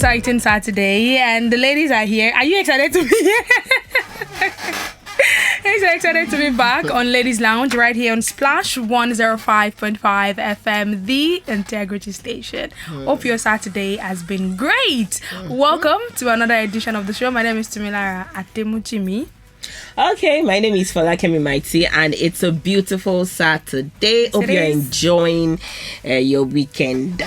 exciting Saturday, and the ladies are here. Are you excited to be here? I'm so excited to be back on Ladies Lounge right here on Splash 105.5 FM, the Integrity Station. Hope your Saturday has been great. Welcome to another edition of the show. My name is Tumi Atemuchimi. Okay, my name is Folakemi, and it's a beautiful Saturday. Hope you're enjoying your weekend.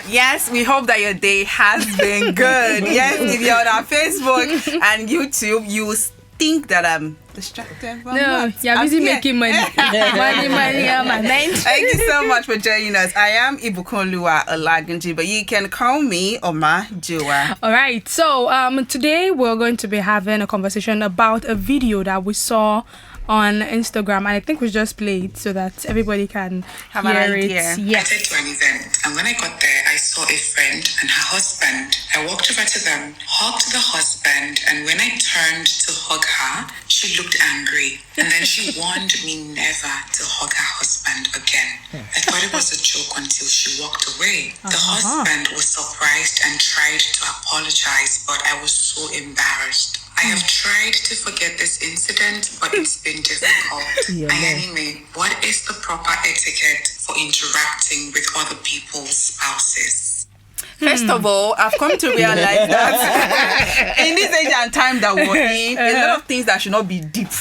Yes, we hope that your day has been good. Yes, if you're on our Facebook and YouTube, you think that I'm distracted. No, you're busy making money. money on my mind. Thank you so much for joining us. I am Ibukunluwa Olagunji, but you can call me Omajuwa. All right, so today we're going to be having a conversation about a video that we saw on Instagram, and I think we just played so that everybody can have hear an idea. it. Yes. I went to an event, and when I got there, I saw a friend and her husband. I walked over to them, hugged the husband, and when I turned to hug her, she looked angry. And then she warned me never to hug her husband again. I thought it was a joke until she walked away. The husband was surprised and tried to apologize, but I was so embarrassed. I have tried to forget this incident, but it's been difficult. Anyway, what is the proper etiquette for interacting with other people's spouses? First of all, I've come to realize that in this age and time that we're in, a lot of things that should not be deep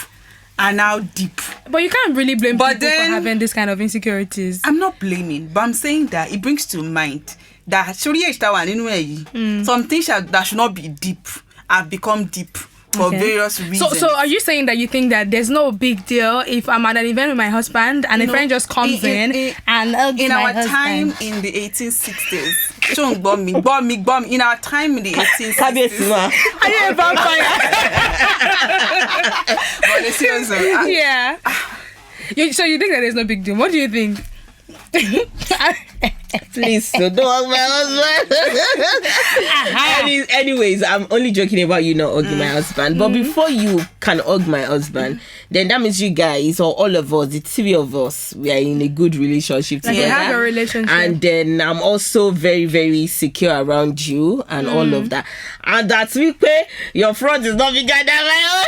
are now deep. But you can't really blame people for having this kind of insecurities. I'm not blaming, but I'm saying that it brings to mind that some things that should not be deep have become deep for various reasons. So are you saying that you think that there's no big deal if I'm at an event with my husband and a friend just comes in and hugs in my our husband? time in the 1860s, in our time in the 1860s, Are you a vampire? but seriously, yeah. So you think that there's no big deal? What do you think? Please, so don't hug my husband. Anyways, I'm only joking about you not hugging my husband. But before you can hug my husband, then that means you guys, or all of us, the three of us, we are in a good relationship together. You have a relationship. And then I'm also very, very secure around you and all of that. And that's week your front is not bigger than my own.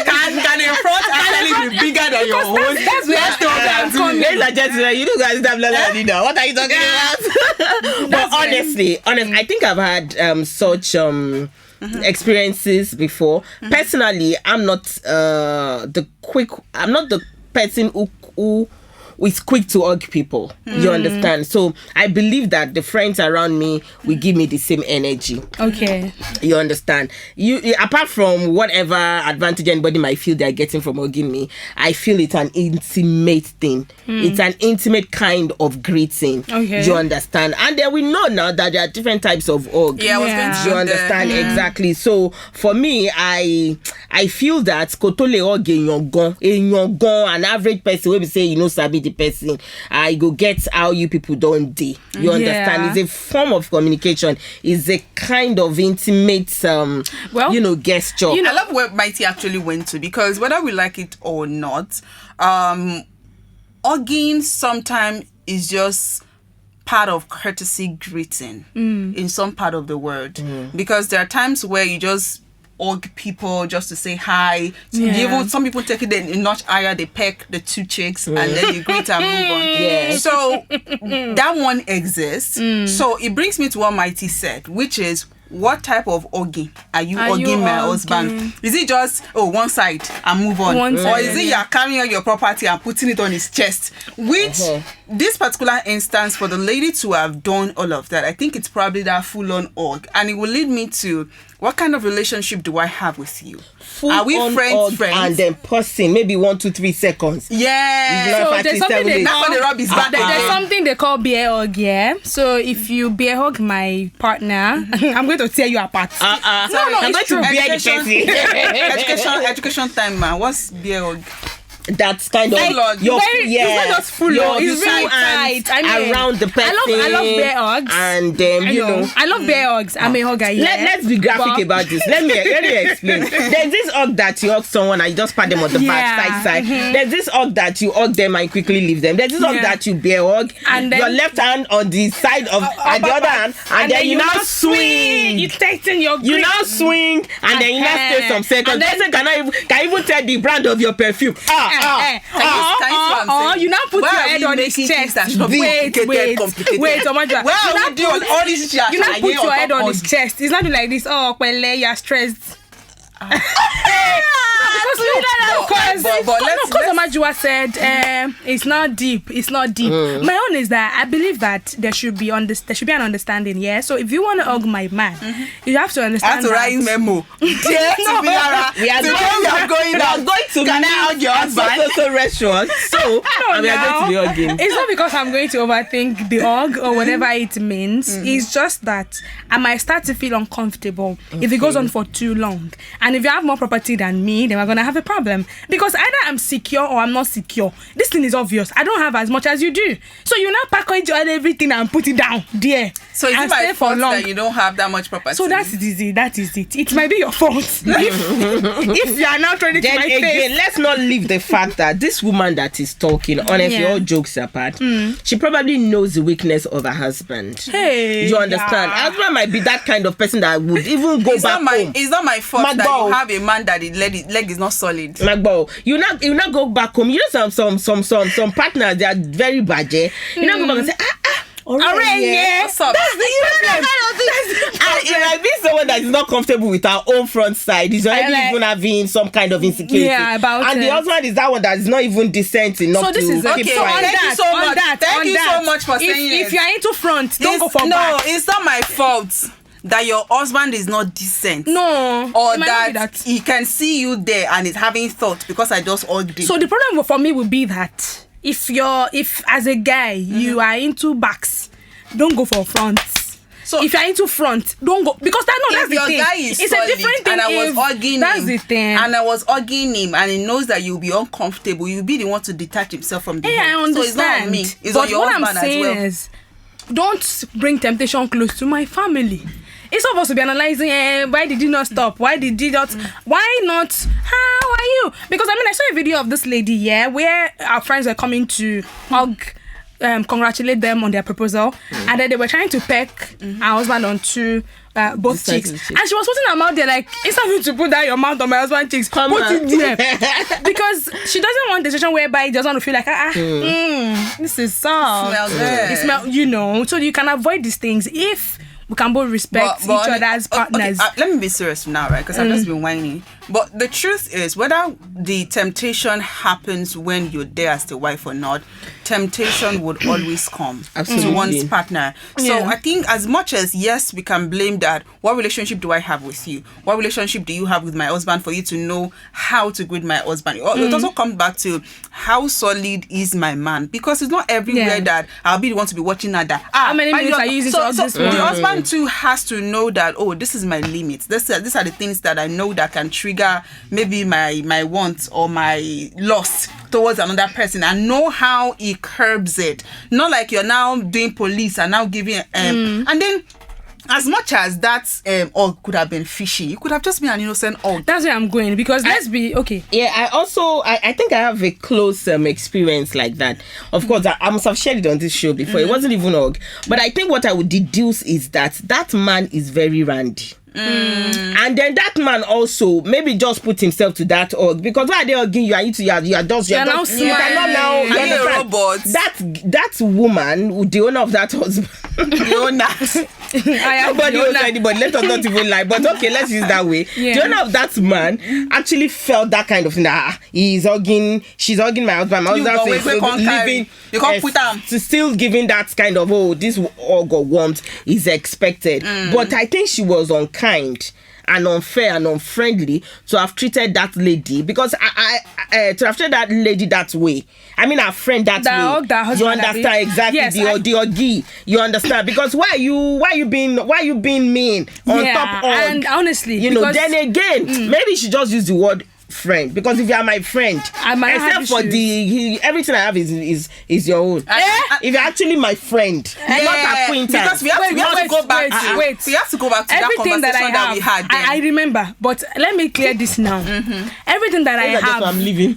Can your front actually be bigger than your own? That's where I'm coming. Ladies and gentlemen, you guys have learned what are you talking about? But honestly, I think I've had such experiences before. Personally, I'm not the person who is quick to hug people. You understand? So I believe that the friends around me will give me the same energy. Okay. You understand? You apart from whatever advantage anybody might feel they're getting from hugging me, I feel it's an intimate thing. It's an intimate kind of greeting. Okay. You understand? And then we know now that there are different types of hugs. Yeah, I was going to You understand? Exactly. So for me, I feel that kotole hug an average person will be saying, sabi the person, I go get how you people don't do. You understand? It's a form of communication. It's a kind of intimate gesture. I love where Mighty actually went to, because whether we like it or not, hugging sometimes is just part of courtesy greeting in some part of the world, because there are times where you just hug people just to say hi. Some people take it a notch higher, they peck the two cheeks and then you greet and move on. So that one exists. So it brings me to what Mighty said, which is, what type of hugging are you hugging my husband? Is it just one side and move on, or is it you're carrying out your property and putting it on his chest? Which this particular instance, for the lady to have done all of that, I think it's probably that full-on hug, and it will lead me to, what kind of relationship do I have with you? Are we friends? And then pausing, maybe 1, 2, 3 seconds. Yeah. So there's something there's something they call bear hug. Yeah. So if you bear hug my partner, I'm going to tear you apart. I'm going to bear the person. Education time, man. What's bear hug? that's kind of Like, it's not just full on, it's very tight. I mean, around the person. I love bear hugs. And I love bear hugs. I'm a hugger. Let's be graphic about this. Let me explain. There's this hug that you hug someone and you just pat them on the back, side. There's this hug that you hug them and quickly leave them. There's this hug that you bear hug, and then your left hand on the side of and the other hand, and then you now swing. You tighten your grip. You now swing, and then you now stay some seconds. Person can even tell the brand of your perfume. You now put your head on his chest. Wait, Omajuwa. Well, you do all this shit. You now put your head on his chest. It's not like this. Oh, Pele, you're stressed. Because Omajuwa said it's not deep. My own is that I believe that there should be an understanding. Yeah. So if you want to hug my man, you have to understand. I have to write memo. We are going to can I hug your husband? Restaurant. So we are going to be hugging. It's not because I'm going to overthink the hug or whatever it means. It's just that I might start to feel uncomfortable if it goes on for too long. And if you have more property than me, then we're going to have a problem. Because either I'm secure or I'm not secure. This thing is obvious. I don't have as much as you do. So you now package everything and put it down there. So is it my fault that you don't have that much property? So that is it. It might be your fault. if you are now trying to then my again, face. let's not leave the fact that this woman that is talking, honestly, all jokes apart, she probably knows the weakness of her husband. Hey, you understand? Her husband might be that kind of person that would even go back home. It's not my fault that you have a man that his leg is not solid. You not go back home. You know some partners, they are very bad. You not go back and say what's up? That's the kind of thing. And it might be someone that is not comfortable with her own front side. He's already even having some kind of insecurity. Yeah, about the husband is that one that is not even decent enough to keep quiet. Thank you so much for saying it. If you're into front, don't go for back. No, it's not my fault that your husband is not decent. No. Or that he can see you there and is having thought because I just hugged him. So the problem for me would be that if as a guy you are into backs, don't go for fronts. So if you're into front, don't go because that's the thing. Guy is it's solid, a different thing. And I was hugging that's him. The thing. And I was hugging him, and he knows that you'll be uncomfortable. You'll be the one to detach himself from the I understand. So it's not on me. It's but on your what husband I'm saying as well. is, don't bring temptation close to my family. It's supposed to be analyzing why did you not stop? Why did you not? Why not? How are you? Because I saw a video of this lady where our friends were coming to hug, congratulate them on their proposal, and then they were trying to peck her husband onto both cheeks, and she was putting her mouth there like, it's not you to put down your mouth on my husband's cheeks. Put it there because she doesn't want the situation whereby he doesn't want to feel like this is soft. It smells, so you can avoid these things if we can both respect each other's partners. Okay, let me be serious now, right? Because I've just been whining. But the truth is, whether the temptation happens when you're there as the wife or not, temptation would always come to one's partner. So I think as much as, yes, we can blame that, what relationship do I have with you? What relationship do you have with my husband for you to know how to greet my husband? It also comes back to how solid is my man? Because it's not everywhere that I'll be the one to be watching at that. How many minutes are you using to hug this one? The husband too has to know that, this is my limits. These are the things that I know that can trigger maybe my wants or my lust towards another person, and know how he curbs it. Not like you're now doing police and now giving and then as much as that hug could have been fishy, it could have just been an innocent hug. That's where I'm going, because let's be okay. Yeah, I think I have a close experience like that. Of course, I must have shared it on this show before. It wasn't even hug, but I think what I would deduce is that man is very randy. And then that man also maybe just put himself to that hug, because why are they hugging you? You are a robot. That woman, the owner of that husband, nobody owes anybody. Let us not even lie. But okay, let's use that way. The owner of that man actually felt that kind of thing. She's hugging my husband. My husband you can't put them. Still giving that kind of this hug or warmth is expected. But I think she was unkind and unfair and unfriendly to have treated that lady, because to have treated that lady that way. I mean, her friend that way. You understand exactly the huggy. You understand, because why you being mean on top of, and honestly, then again maybe she just used the word friend, because if you are my friend, I might have except for issues. everything I have is your own. If you're actually my friend, not acquaintance. Because we have to go back to that everything conversation that we had. I remember, but let me clear this now. Everything that I have, I'm leaving.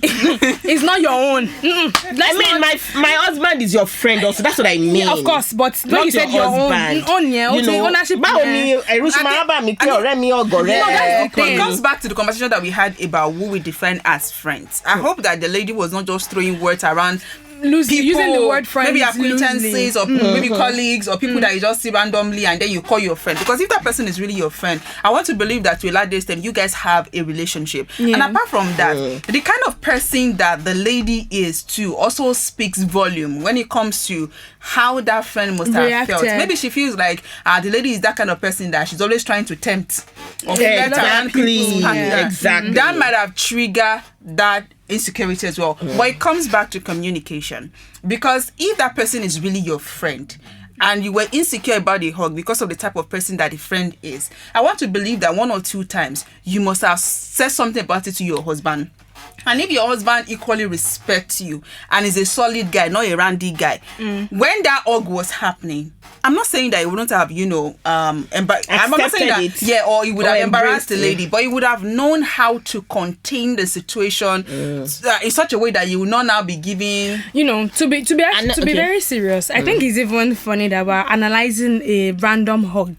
is not your own. My husband is your friend also. That's what I mean. Yeah, of course, but when not you said your husband. own, You know, ownership. It comes back to the conversation that we had about who we define as friends. I hope that the lady was not just throwing words around. Loosely, using the word friends, maybe acquaintances or maybe colleagues or people that you just see randomly and then you call your friend. Because if that person is really your friend, I want to believe that to a large extent you guys have a relationship. And apart from that, the kind of person that the lady is too also speaks volume when it comes to how that friend must have felt. Maybe she feels like the lady is that kind of person that she's always trying to tempt or exactly. That might have triggered that insecurity as well. But it comes back to communication, because if that person is really your friend and you were insecure about the hug because of the type of person that the friend is, I want to believe that 1 or 2 times you must have said something about it to your husband. And if your husband equally respects you and is a solid guy, not a randy guy, when that hug was happening, I'm not saying that he wouldn't have, I'm not saying that, or he would have embarrassed the lady, but he would have known how to contain the situation in such a way that you will not now be giving, to be very serious. I think it's even funny that we're analyzing a random hug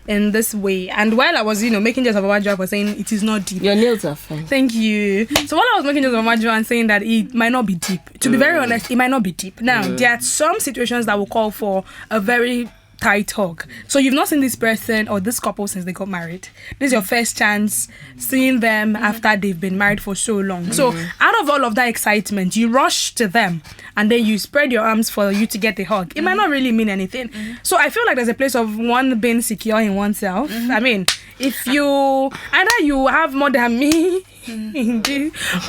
in this way. And while I was, making just about Omajuwa, I was saying it is not deep. Your nails are fine. Thank you. So while I was making just about Omajuwa and saying that it might not be deep, to be very honest, it might not be deep. Now, there are some situations that will call for a very tight hug. So you've not seen this person or this couple since they got married. This is your first chance seeing them after they've been married for so long. So out of all of that excitement, you rush to them and then you spread your arms for you to get the hug. It might not really mean anything. So I feel like there's a place of one being secure in oneself. I mean, if you either you have more than me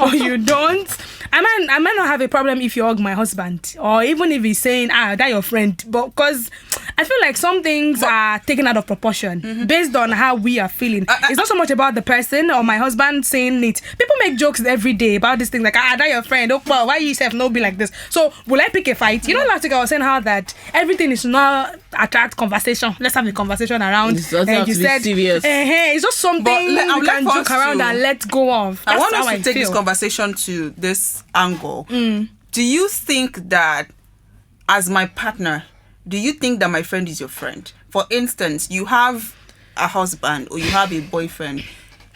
or you don't, I might not have a problem if you hug my husband, or even if he's saying that your friend, but because I feel like some things are taken out of proportion based on how we are feeling. It's not so much about the person or my husband saying it. People make jokes every day about this thing, like that your friend, well, why you yourself not be like this? So will I pick a fight? Last week I was saying how that everything is not attract conversation. Let's have a conversation around. And you said serious. It's just something we can joke around and let go of. I want us to take this conversation to this angle. Do you think that as my partner, do you think that my friend is your friend? For instance, you have a husband or you have a boyfriend.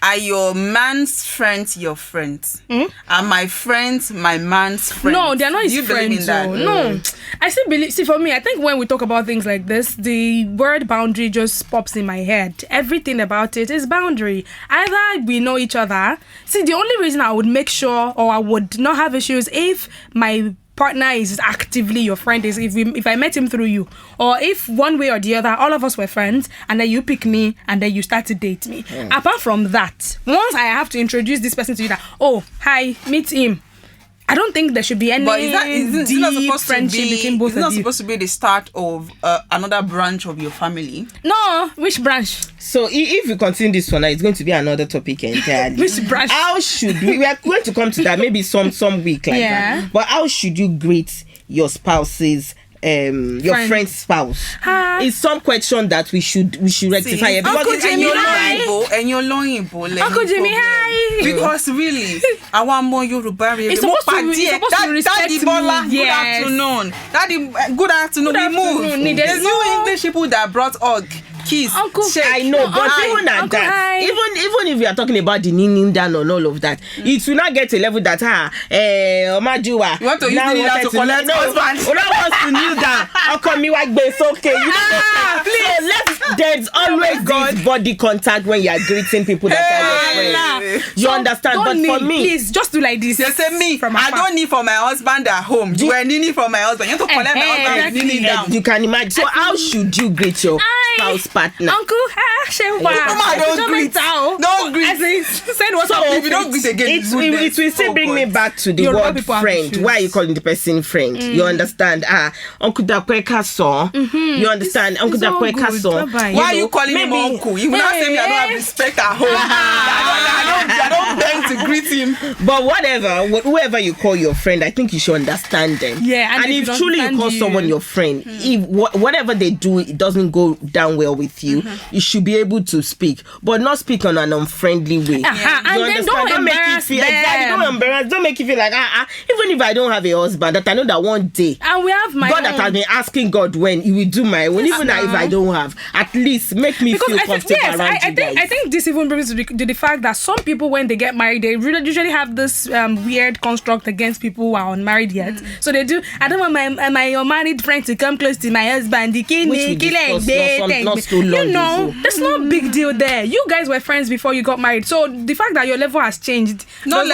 Are your man's friends your friends? Are my friends my man's friends? No, they're not his friends. Do you believe in that? No. I still believe. See, for me, I think when we talk about things like this, the word boundary just pops in my head. Everything about it is boundary. Either we know each other. See, the only reason I would make sure or I would not have issues if my partner is actively your friend is if I met him through you, or if one way or the other all of us were friends and then you pick me and then you start to date me. Apart from that, once I have to introduce this person to you, that hi, meet him, I don't think there should be any deep friendship between both of you. It's not supposed to be the start of another branch of your family. No, which branch? So if you continue this one, it's going to be another topic entirely. Which branch? How should we are going to come to that maybe some week like that. But how should you greet your spouse's your friend's spouse? It's some question that we should rectify it, because Uncle Jimmy, Uncle Jimmy, hi. Because really, I want more Yoruba. It's supposed to respect Daddy Bola, me. Good afternoon. Daddy, good afternoon. We move. There's no English people that brought kiss. Uncle, I know, but even at that, even if we are talking about the kneeling down and all of that, it will not get to a level that Omajuwa. You want to use kneeling down to collect husband? Una wants to kneel down. How come me like this? Okay, please. So there's always this body contact when you are greeting people that are your friends. You understand? But for me, please just do like this. You say me. I don't need for my husband at home. You are kneeling for my husband. You have to collect my husband kneeling down. You can imagine. So how should you greet your spouse partner? Uncle, hi. Don't greet. Send what's up. If you don't greet again, it will still bring me back to the word friend. Why are you calling the person friend? You understand? Uncle Dakweka song. You understand? Uncle Dakweka song. Why are you calling him uncle? You will not say me I don't have respect at home. I don't beg to greet him. But whoever you call your friend, I think you should understand them. Yeah, and if truly you call someone your friend, if whatever they do, it doesn't go down well with you, you should be able to speak, but not speak on an unfriendly way. And then don't embarrass them. Don't embarrass. Don't make you feel like even if I don't have a husband, that I know that one day, and we have my God own. That has been asking God when He will do my own, even if I don't have, at least make me feel comfortable around you guys. I think this even brings to the fact that some people, when they get married, they usually have this weird construct against people who are unmarried yet. So they do. I don't want my unmarried friend to come close to my husband. That's no big deal there. You guys were friends before you got married, so the fact that your level has changed. No.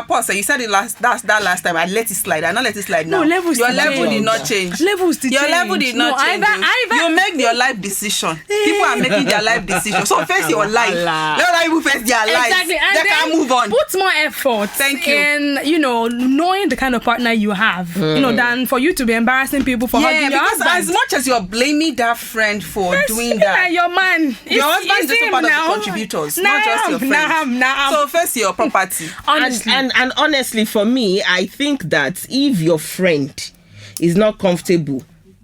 Pause. You said it last time. I let it slide. I not let it slide now. No, levels. Your level did not change. Levels did your change. level did not change. You make your life decision. People are making their life decision. So face your life. Let other people face their life. Exactly. And they can move on. Put more effort. Thank you. In knowing the kind of partner you have. Than for you to be embarrassing people for hugging your husband. As much as you're blaming that friend for doing that, your man, your husband is just part of the contributors, not just your friend. So face your property. Honestly. And honestly, for me, I think that if your friend is not comfortable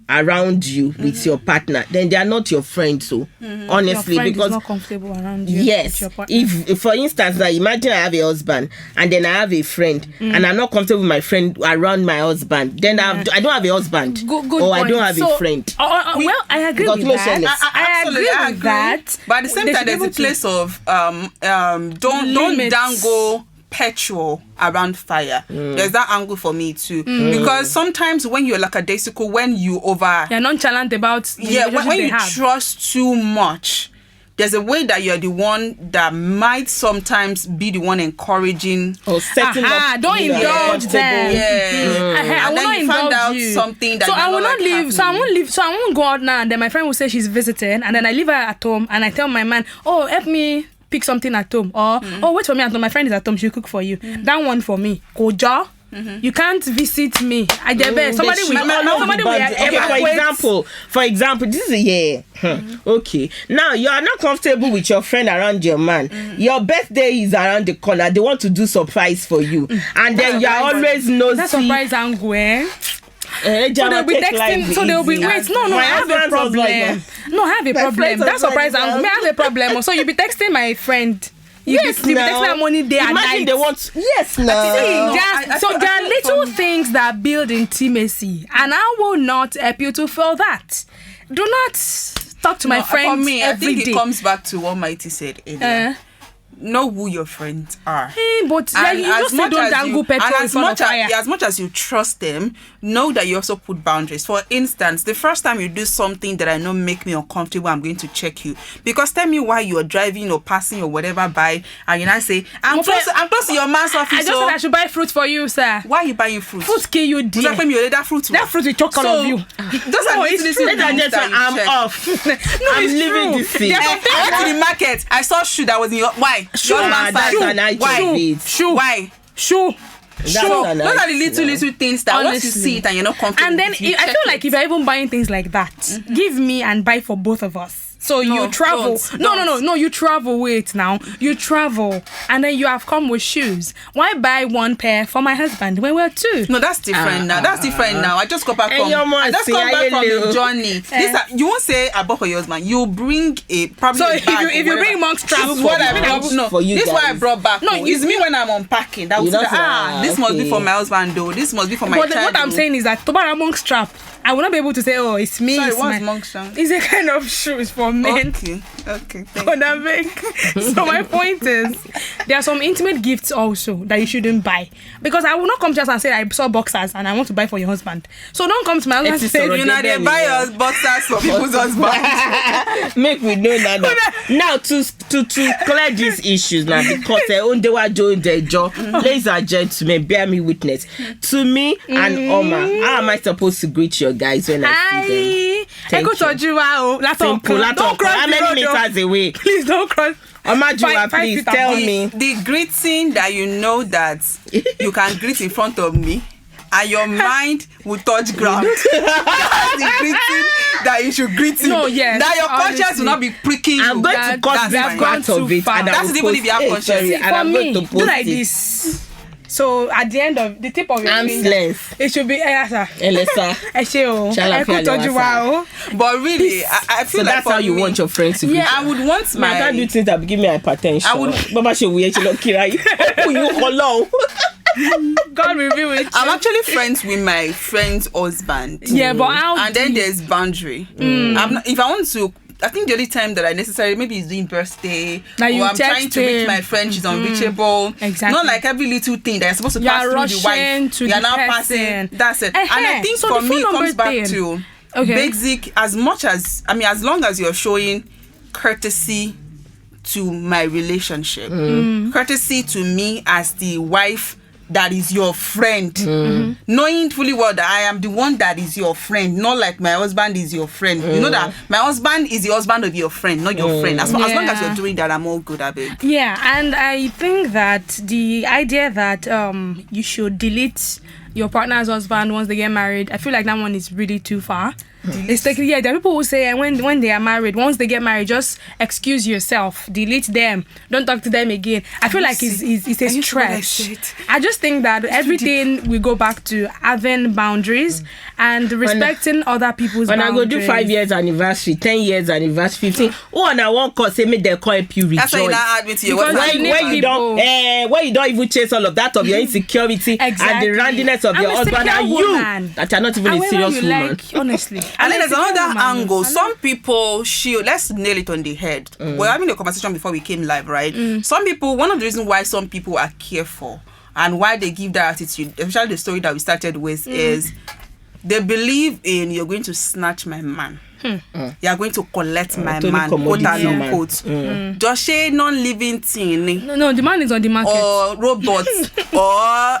around you with your partner, then they are not your friend. So honestly, your friend because is not comfortable around you. Yes, with your partner. if for instance, now imagine I have a husband and then I have a friend and I'm not comfortable with my friend around my husband, then I don't have a husband. Good or point. I don't have a friend. Well, I agree with that. I agree with that. But at the same time, there's a place of don't dangle petrol around fire. There's that angle for me too, because sometimes when you're lackadaisical, when you're nonchalant about when you trust too much, there's a way that you're the one that might sometimes be the one encouraging or setting up. Don't indulge them. And then you find out something that I will not leave. So I won't leave. So I won't go out now. And then my friend will say she's visiting, and then I leave her at home, and I tell my man, "Oh, help me pick something at home," or wait for me at home. My friend is at home. She'll cook for you. That one for me. Koja. You can't visit me. Somebody will. Okay, for example, this is a year. Okay, now you are not comfortable with your friend around your man. Your birthday is around the corner. They want to do surprise for you, and then you are always nosy. That's surprise angle, eh? So they'll be texting. So they'll be wait. No. I have a problem. No, I have a problem. That's surprise angle. I have a problem. So you'll be texting my friend. You be texting my money day and night. Imagine they want. Yes, no. So there are little things that build intimacy, and I will not help you to feel that. Do not talk to my friends. For me, I think day. It comes back to what Mighty said earlier. Know who your friends are. But you just don't dangle petrol in front of fire. As much as you trust them, know that you also put boundaries. For instance, the first time you do something that I know make me uncomfortable, I'm going to check you. Because tell me why you're driving or passing or whatever by, and you now say, I'm close to your man's office. I just said I should buy fruit for you, sir. Why are you buying fruit? Fruit kill you, dear. That fruit will choke all of you. I'm off. I'm leaving this thing. I went to the market. I saw shoe that was in your... Why? Shoe. Why? Shoe. Those are the little things that once you see it and you're not comfortable. And then I feel like if you're even buying things like that, give me and buy for both of us. So you travel. No. You travel. Wait now. You travel, and then you have come with shoes. Why buy one pair for my husband when we're two? No, that's different now. I just got back from the journey. You won't say I bought for your husband. You bring a probably. So if you bring monk straps, what I brought. No, for you. This is what I brought back. No, it's me when I'm unpacking. That this must be for my husband though. This must be for my child. But what I'm saying is that to buy a monk strap, I will not be able to say, oh, it's me. Sorry, what's monk strap? It's a kind of shoes for men. Okay. So my point is, there are some intimate gifts also that you shouldn't buy, because I will not come to us and say I saw boxers and I want to buy for your husband. So don't come to my husband and say they buy us boxers for people's husbands. Make we know that. Now to clear these issues now, because ladies and gentlemen, bear me witness. Tumi and Oma, how am I supposed to greet your guys when I see them? Thank you. Simple. Don't cross How the road, many meters away? Please don't cross. Omajuwa, please tell me. The greeting that you know that you can greet in front of me and your mind will touch ground. That's the greeting that you should greet him. No, yes, that your honestly. conscience will not be pricking you. I'm going to cut this that's part gone of too it. far. And I That's will even post if you have it. conscience. Sorry, and For I'm going me, to do post like it. this. So at the end of the tip of your Arm's finger, length. it should be Elasa. Elesa. But really, I feel So like that's for how you me, want your friends to be. Yeah. I would want My dad do things that give me hypertension. I would- Baba she will actually kira you. You alone. God reveal it. I'm actually friends with my friend's husband. Yeah, but how And then there's boundary. I'm not, if I want to, I think the only time that I necessarily, maybe it's doing birthday, Now you or I'm trying text to reach him. my friend, she's unreachable. Exactly. Not like every little thing that you're supposed to You pass are through the rushing wife. to You're the now person. passing. That's it. And I think So for the me, it phone comes number back thing. to Okay. basic, as much as, as long as you're showing courtesy to my relationship, courtesy to me as the wife that is your friend, knowing fully well that I am the one that is your friend, not like my husband is your friend. You know that my husband is the husband of your friend, not your friend. As long as you're doing that, I'm all good at it. Yeah, and I think that the idea that you should delete your partner's husband once they get married, I feel like that one is really too far. It's like, there are people who say when they are married, once they get married, just excuse yourself, delete them, don't talk to them again. I feel like it's a stretch. I just think that everything we go back to having boundaries and respecting other people's When boundaries. I go do 5 years anniversary, 10 years anniversary, 15. Oh, and I won't call say me they call help you rejoice. That's why you now add me to your Because WhatsApp. you need Where you don't even chase all of that of your insecurity and Exactly. the randomness of I'm your a husband secure and you woman. that are not even a However serious you woman. like, honestly. And then there's another angle. I Some people, let's nail it on the head. We're having a conversation before we came live, right? Some people, one of the reasons why some people are careful and why they give that attitude, especially the story that we started with, is they believe in you're going to snatch my man. You're going to collect my Tony man, commodity quote man. unquote. Just a non-living thing. No, the man is on the market. Or robots or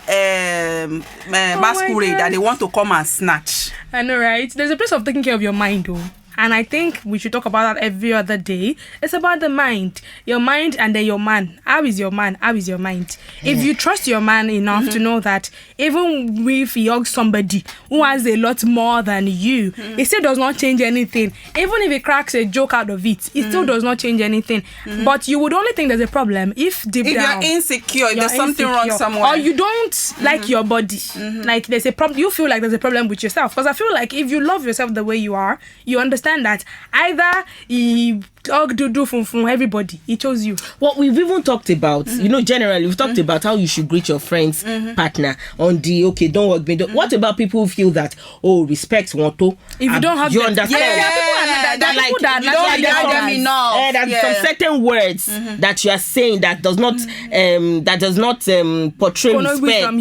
masquerade God. that they want to come and snatch. I know, right? There's a place of taking care of your mind, though. And I think we should talk about that every other day. It's about the mind. Your mind and then your man. How is your man? How is your mind? If you trust your man enough to know that even if he hugs somebody who has a lot more than you, it still does not change anything. Even if he cracks a joke out of it, it still does not change anything. But you would only think there's a problem if deep If down... you're insecure, if you're there's something wrong insecure, somewhere. or you don't like your body, like there's a problem, you feel like there's a problem with yourself. Because I feel like if you love yourself the way you are, you understand that either he do from everybody, he chose you. What we've even talked about, generally we've talked about how you should greet your friend's partner on the okay, don't hug me. What about people who feel that respect want to? If you don't hug you them, understand? There's some certain words that you are saying that does not portray respect.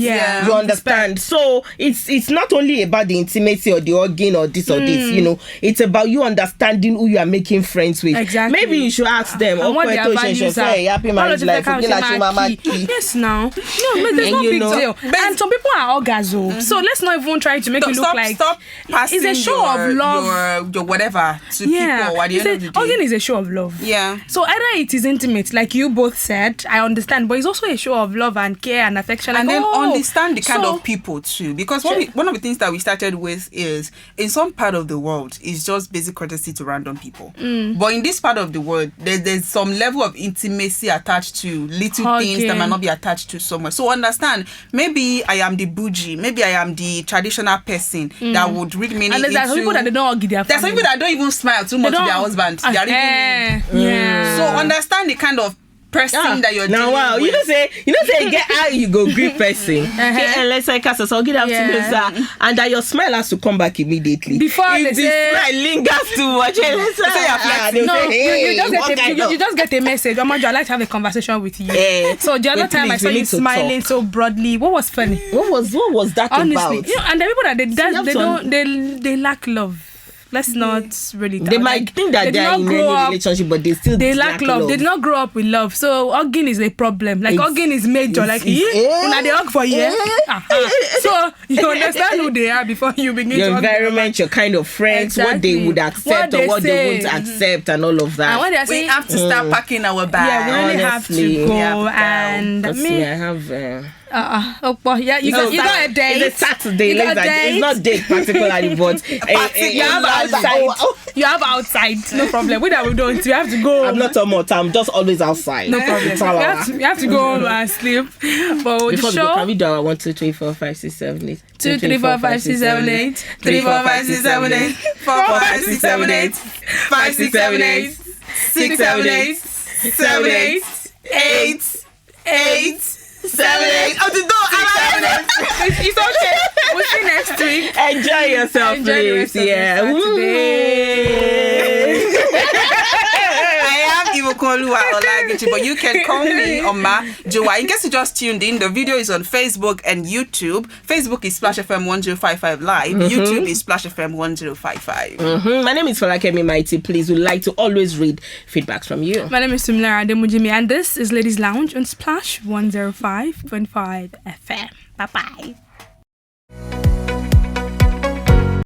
You understand? So it's not only about the intimacy or the hugging or this or this. It's about you understanding who you are making friends with. Exactly. Maybe you should ask them. And what their values are. Happy marriage life. Yes, now. No, there's no big deal. And some people are orgasm. So let's not even try to make it look like stop passing it's a show of love. Your whatever to people at the end of the day. Hugging is a show of love. Yeah. So either it is intimate, like you both said, I understand, but it's also a show of love and care and affection. And like, then understand the kind of people too. Because one of the things that we started with is in some part of the world, it's just basic courtesy to random people. But in this part of the world, there's some level of intimacy attached to little things that might not be attached to somewhere. So understand, maybe I am the bougie, maybe I am the traditional person that would read meaning into... And there's some people that they don't hug their family. There's some people that don't even smile too much to their husband. They are really yeah. So understand the kind of person that you're dealing with. You know say get how you go greet person. Let's say so get and that your smile has to come back immediately. Before if they the say smile lingers too much, let's say you just get a message. Omajuwa, I'd like to have a conversation with you. So the other time I saw you smiling so broadly. What was funny? What was that Honestly, about? and the people that they lack love. let's not really. They might think that they're in any relationship, but they lack love. They did not grow up with love, so hugging is a problem. Like hugging is major. Like they hug for years. So you understand who they are before you begin your to environment, your kind of friends, what they would accept or what they won't accept, and all of that. And what we have to start packing our bags. Yeah, we really have to go. And me, I have. You got a date. It's a Saturday. It's not date particularly, but you have outside. You have outside. No problem. We don't. You have to go. I'm not a mot. I'm just always outside. No problem. You have to go home and sleep. But before we go, can we do our 1, 2, 3, 4, 5, 6, 7, 8? 2, 3, 4, 5, 6, 7, 8. 3, 4, 5, 6, 7, 8. 4, 5, 6, 7, 8. 5, 6, 7, 8. 6, 7, 8. 7, 8. 8. 7, 8. Oh, the door. It's okay. We'll see next week. Enjoy yourself, please. Yeah. I am Iwokoluwa Olagichi, but you can call me Omajuwa. In case you just tuned in, the video is on Facebook and YouTube. Facebook is Splash FM 1055 Live. YouTube is Splash FM 1055. My name is Folakemi Mighty. Please, we'd like to always read feedbacks from you. My name is Tumi S01 and this is Ladies Lounge on Splash 105.5 FM. Bye-bye.